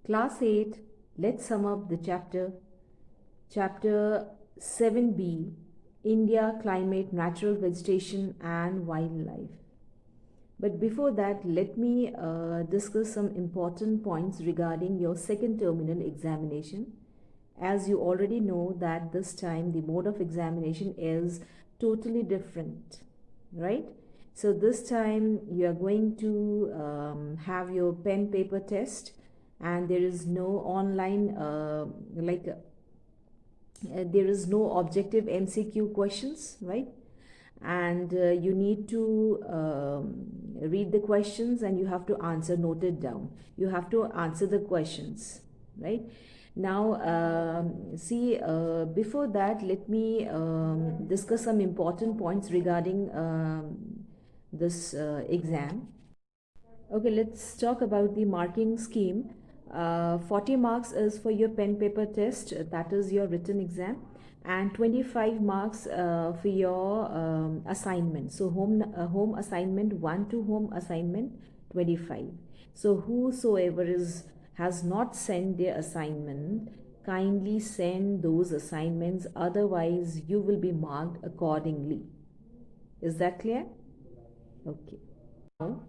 Class 8, let's sum up the Chapter 7b, India, Climate, Natural Vegetation and Wildlife. But before that, let me discuss some important points regarding your second terminal examination. As you already know that this time the mode of examination is totally different, right? So this time you are going to have your pen paper test, and there is no online there is no objective MCQ questions, right? And you need to read the questions and you have to answer, note it down. You have to answer the questions, right? Now, see, before that, let me discuss some important points regarding this exam. Okay, let's talk about the marking scheme. 40 marks is for your pen paper test, that is your written exam, and 25 marks for your assignment. So home assignment 1 to home assignment 25. So whosoever has not sent their assignment, kindly send those assignments, otherwise you will be marked accordingly. Is that clear? Okay. Now,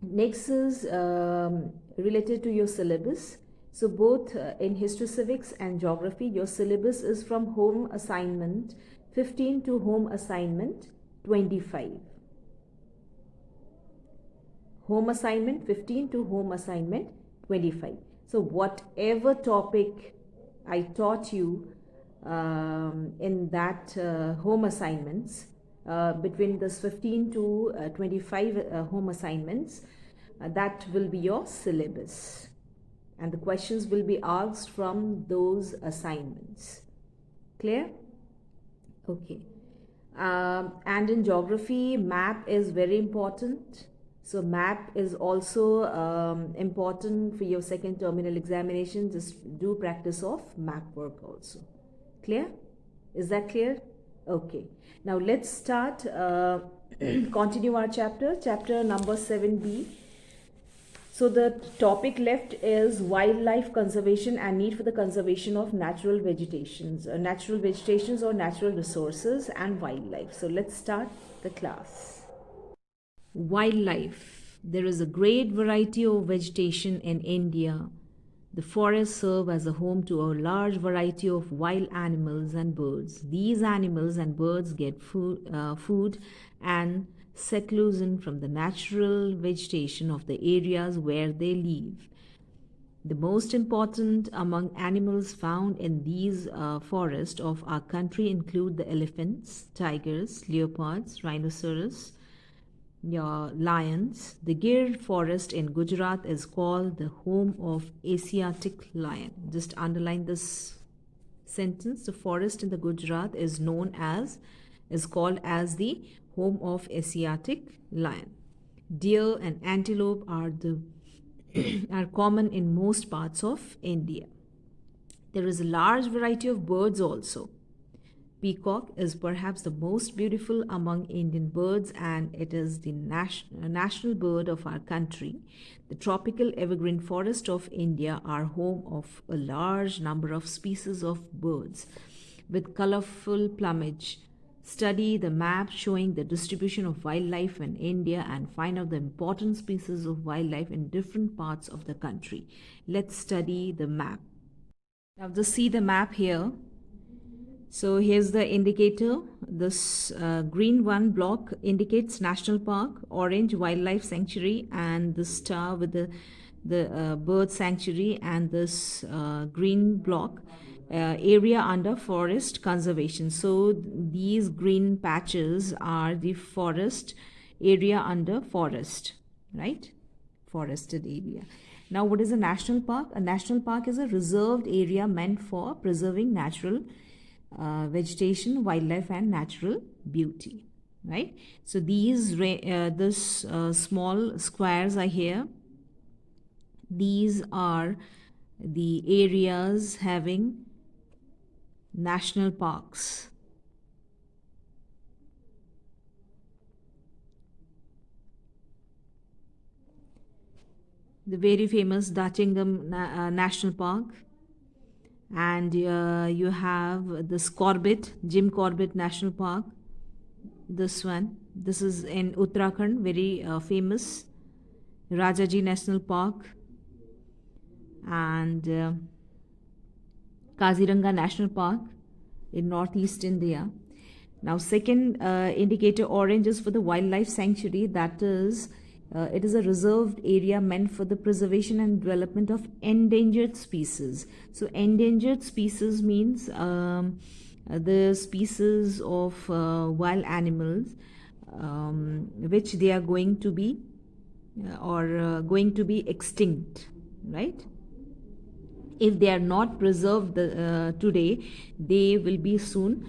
next is related to your syllabus. So both in history, civics and geography, your syllabus is from home assignment 15 to home assignment 25. Home assignment 15 to home assignment 25. So whatever topic I taught you in that home assignments, between this 15 to 25 home assignments, that will be your syllabus, and the questions will be asked from those assignments. Clear? Okay. And in geography, map is very important. So map is also important for your second terminal examination. Just do practice of map work also. Clear? Is that clear? Okay. Now let's start, continue our chapter number 7b. So the topic left is wildlife conservation and need for the conservation of natural vegetations or natural resources and wildlife. So let's start the class. Wildlife. There is a great variety of vegetation in India. The forests serve as a home to a large variety of wild animals and birds. These animals and birds get food and seclusion from the natural vegetation of the areas where they live. The most important among animals found in these forests of our country include the elephants, tigers, leopards, rhinoceros, lions. The Gir forest in Gujarat is called the home of Asiatic lion. Just underline this sentence. The forest in the Gujarat is called as the home of Asiatic lion. Deer and antelope are common in most parts of India. There is a large variety of birds also. Peacock is perhaps the most beautiful among Indian birds, and it is the national bird of our country. The tropical evergreen forests of India are home of a large number of species of birds with colorful plumage. Study the map showing the distribution of wildlife in India and find out the important species of wildlife in different parts of the country. Let's study the map. Now just see the map here. So here's the indicator. This green one block indicates national park, orange wildlife sanctuary, and the star with the bird sanctuary, and this green block area under forest conservation. So these green patches are the forest area under forest, right? Forested area. Now what is a national park? A national park is a reserved area meant for preserving natural vegetation, wildlife and natural beauty, right? So these small squares are here. These are the areas having national parks. the very famous Dachingam National Park, and you have this Corbett, Jim Corbett National Park. This one, this is in Uttarakhand, very famous Rajaji National Park, and Kaziranga National Park in northeast India. Now, second indicator orange is for the wildlife sanctuary, that is, it is a reserved area meant for the preservation and development of endangered species. So, endangered species means the species of wild animals which they are going to be going to be extinct, right? If they are not preserved today, they will be soon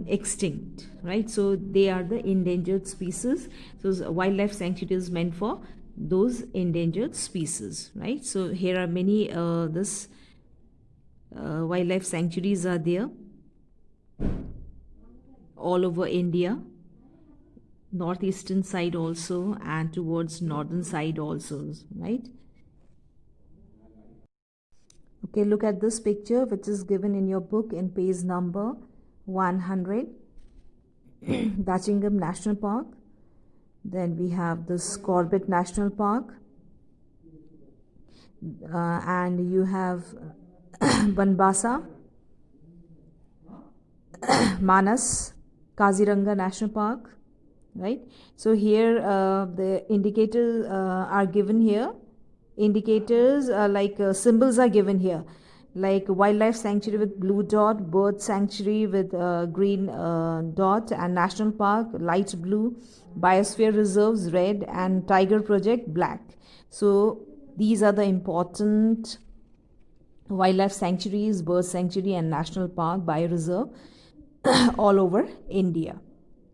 extinct, right? So they are the endangered species. So wildlife sanctuary is meant for those endangered species, right? So here are many this wildlife sanctuaries are there all over India, northeastern side also, and towards northern side also, right? Okay, look at this picture which is given in your book in page number 100. Dachingam National Park. Then we have this Corbett National Park. And you have Banbasa, Manas, Kaziranga National Park, right? So here the indicators are given here. Indicators like symbols are given here, like wildlife sanctuary with blue dot, bird sanctuary with green dot, and national park light blue, biosphere reserves red, and tiger project black. So these are the important wildlife sanctuaries, bird sanctuary, and national park bioreserve all over India.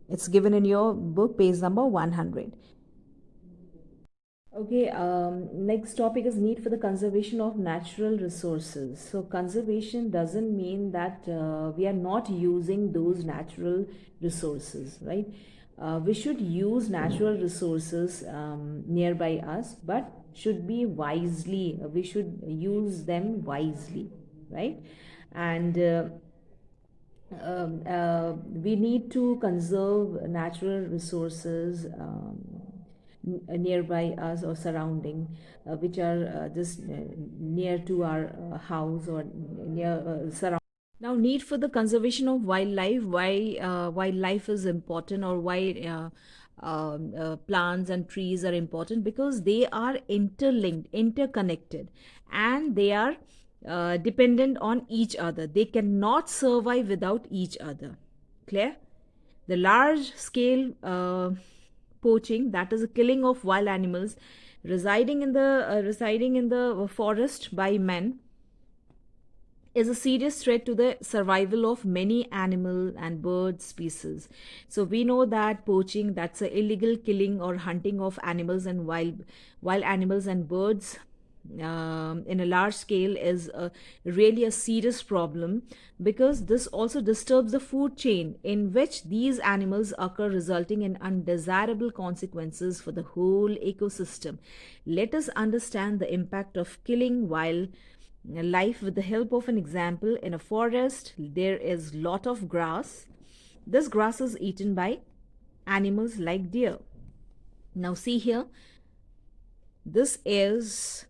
It's given in your book, page number 100. Okay, next topic is need for the conservation of natural resources. So conservation doesn't mean that we are not using those natural resources, right? We should use natural resources nearby us, but should be wisely. We should use them wisely, right? And we need to conserve natural resources nearby us or surrounding, which are just near to our house or near surrounding. Now, need for the conservation of wildlife. Why wildlife is important, or why plants and trees are important? Because they are interlinked, interconnected, and they are dependent on each other. They cannot survive without each other. Clear? The large scale poaching, that is a killing of wild animals residing in the forest by men, is a serious threat to the survival of many animal and bird species. So we know that poaching, that's a illegal killing or hunting of animals and wild animals and birds in a large scale is really a serious problem, because this also disturbs the food chain in which these animals occur, resulting in undesirable consequences for the whole ecosystem. Let us understand the impact of killing wild life with the help of an example. In a forest, there is lot of grass. This grass is eaten by animals like deer. Now see here, this is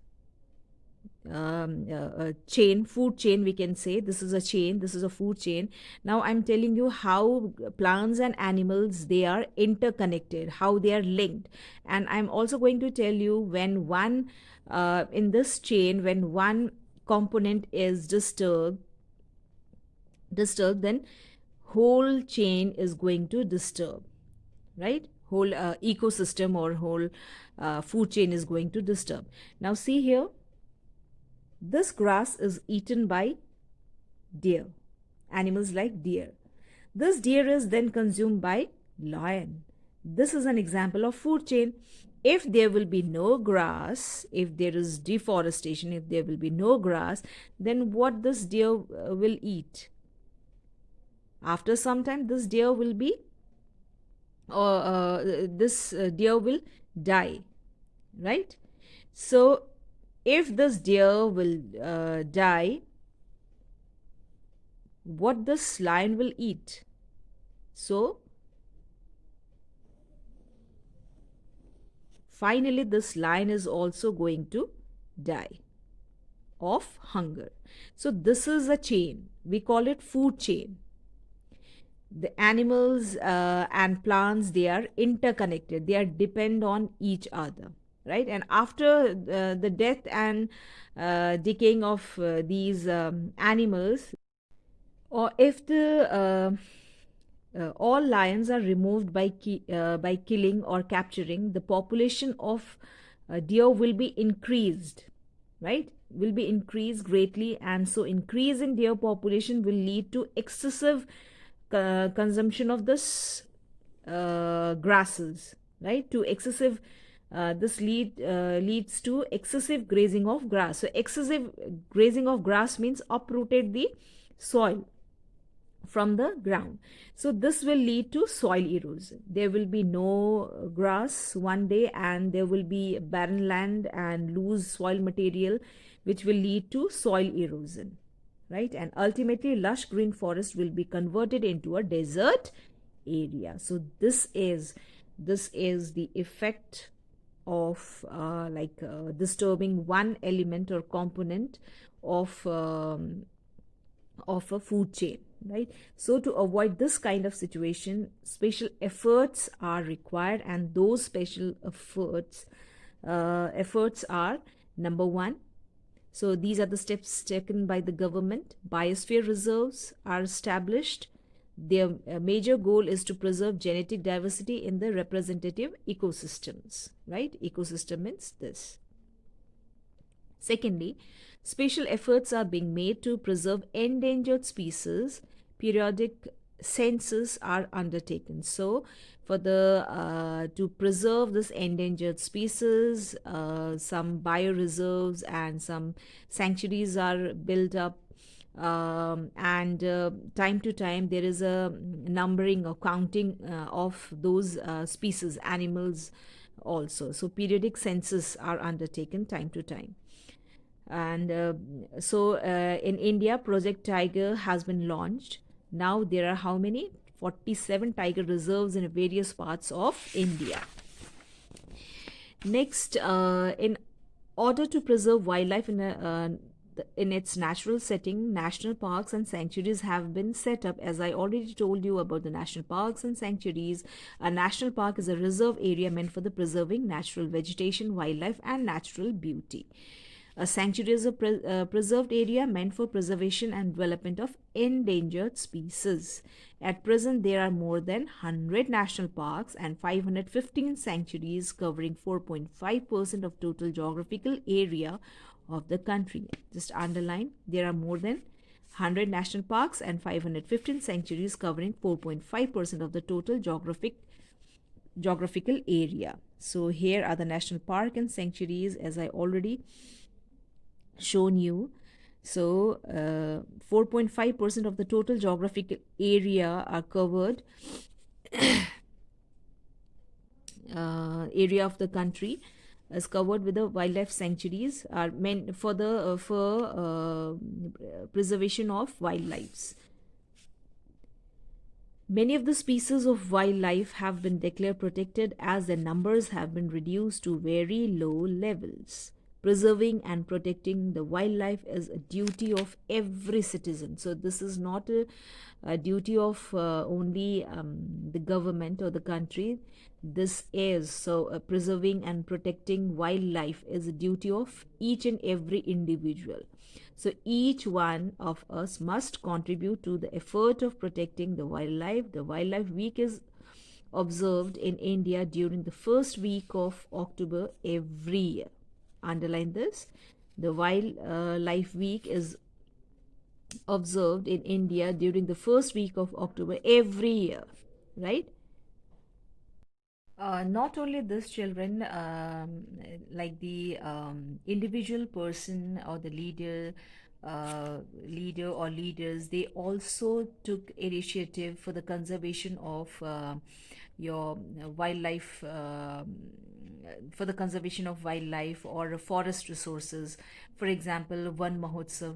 a chain, food chain, we can say. This is a chain, this is a food chain. Now I'm telling you how plants and animals, they are interconnected, how they are linked. And I'm also going to tell you, when one in this chain, when one component is disturbed, then whole chain is going to disturb, right? Whole ecosystem or whole food chain is going to disturb. Now see here, this grass is eaten by deer, animals like deer. This deer is then consumed by lion. This is an example of food chain. If there will be no grass, if there is deforestation, if there will be no grass, then what this deer will eat? After some time, this deer will be, or this deer will die, right? So if this deer will die, what this lion will eat? So finally this lion is also going to die of hunger. So this is a chain, we call it food chain. The animals and plants, they are interconnected, they are depend on each other, right? And after the death and decaying of these animals, or if the all lions are removed by killing or capturing, the population of deer will be increased, right? Will be increased greatly, and so increase in deer population will lead to excessive consumption of this grasses, right? To excessive this leads to excessive grazing of grass. So excessive grazing of grass means uprooted the soil from the ground. So this will lead to soil erosion. There will be no grass one day, and there will be barren land and loose soil material, which will lead to soil erosion, right? And ultimately lush green forest will be converted into a desert area. So this is the effect of disturbing one element or component of a food chain, right? So to avoid this kind of situation, special efforts are required, and those special efforts are: number one, so these are the steps taken by the government. Biosphere reserves are established. Their major goal is to preserve genetic diversity in the representative ecosystems, right? Ecosystem means this. Secondly, special efforts are being made to preserve endangered species. Periodic census are undertaken. So, for the to preserve this endangered species, some bioreserves and some sanctuaries are built up. And time to time there is a numbering or counting of those species, animals also. So periodic census are undertaken time to time. And in India, Project Tiger has been launched. Now there are how many? 47 tiger reserves in various parts of India. Next, in order to preserve wildlife in its natural setting, national parks and sanctuaries have been set up. As I already told you about the national parks and sanctuaries, a national park is a reserve area meant for the preserving natural vegetation, wildlife, and natural beauty. A sanctuary is a preserved area meant for preservation and development of endangered species. At present, there are more than 100 national parks and 515 sanctuaries covering 4.5% of total geographical area of the country. Just underline, there are more than 100 national parks and 515 sanctuaries covering 4.5% of the total geographical area. So here are the national park and sanctuaries, as I already shown you. So 4.5% of the total geographic area are covered area of the country is covered with the wildlife sanctuaries are meant for the preservation of wildlife. Many of the species of wildlife have been declared protected as their numbers have been reduced to very low levels. Preserving and protecting the wildlife is a duty of every citizen. So, this is not a duty of only the government or the country. This is so preserving and protecting wildlife is a duty of each and every individual. So each one of us must contribute to the effort of protecting the wildlife. The Wildlife Week is observed in India during the first week of October every year. Underline this. The Wildlife Week is observed in India during the first week of October every year, right? Not only this, children, like the individual person or the leader leader or leaders, they also took initiative for the conservation of your wildlife, for the conservation of wildlife or forest resources. For example, Van Mahotsav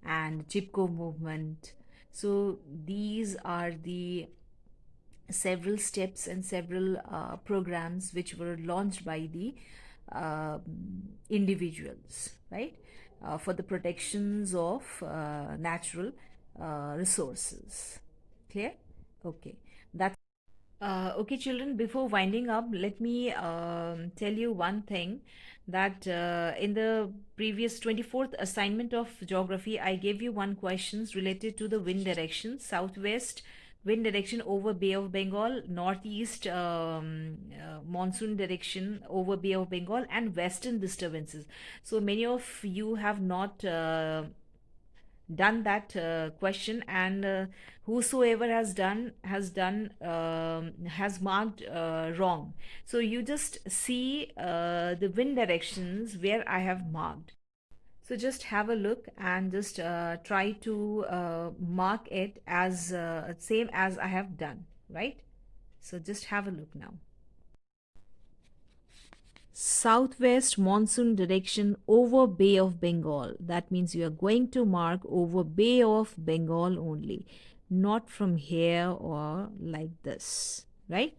and Chipko movement. So these are the several steps and several programs which were launched by the uh, individuals, right, for the protections of natural resources. Clear? Okay. That's okay, children. Before winding up, let me tell you one thing that in the previous 24th assignment of geography, I gave you one questions related to the wind direction: southwest wind direction over Bay of Bengal, northeast monsoon direction over Bay of Bengal, and western disturbances. So many of you have not done that question, and whosoever has marked wrong. So you just see the wind directions where I have marked. So just have a look and just try to mark it as same as I have done, right? So just have a look now. Southwest monsoon direction over Bay of Bengal. That means you are going to mark over Bay of Bengal only, not from here or like this, right?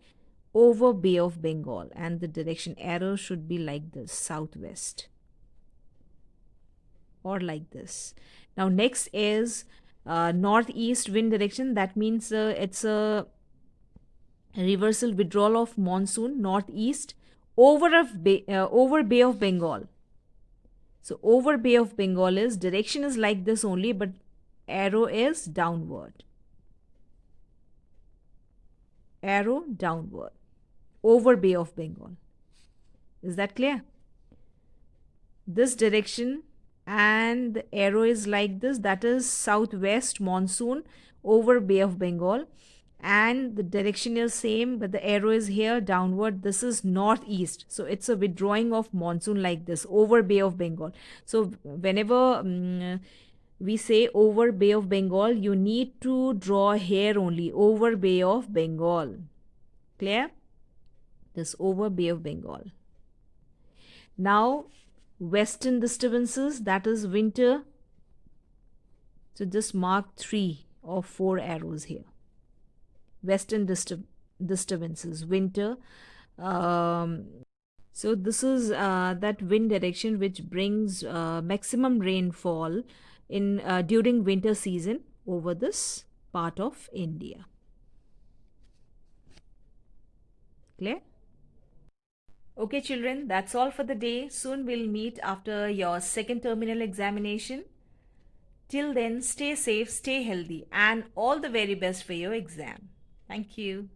Over Bay of Bengal, and the direction arrow should be like this, southwest, or like this. Now next is northeast wind direction. That means it's a reversal withdrawal of monsoon northeast over Bay of Bengal. So over Bay of Bengal is direction is like this only, but arrow is downward. Arrow downward over Bay of Bengal. Is that clear? This direction and the arrow is like this, that is southwest monsoon over Bay of Bengal, and the direction is same but the arrow is here downward. This is northeast, so it's a withdrawing of monsoon like this over Bay of Bengal. So whenever we say over Bay of Bengal, you need to draw here only, over Bay of Bengal. Clear? This over Bay of Bengal. Now western disturbances, that is winter. So just mark 3 or 4 arrows here. Western disturbances, winter. So this is that wind direction which brings maximum rainfall in during winter season over this part of India. Clear? Okay, children, that's all for the day. Soon we'll meet after your second terminal examination. Till then, stay safe, stay healthy, and all the very best for your exam. Thank you.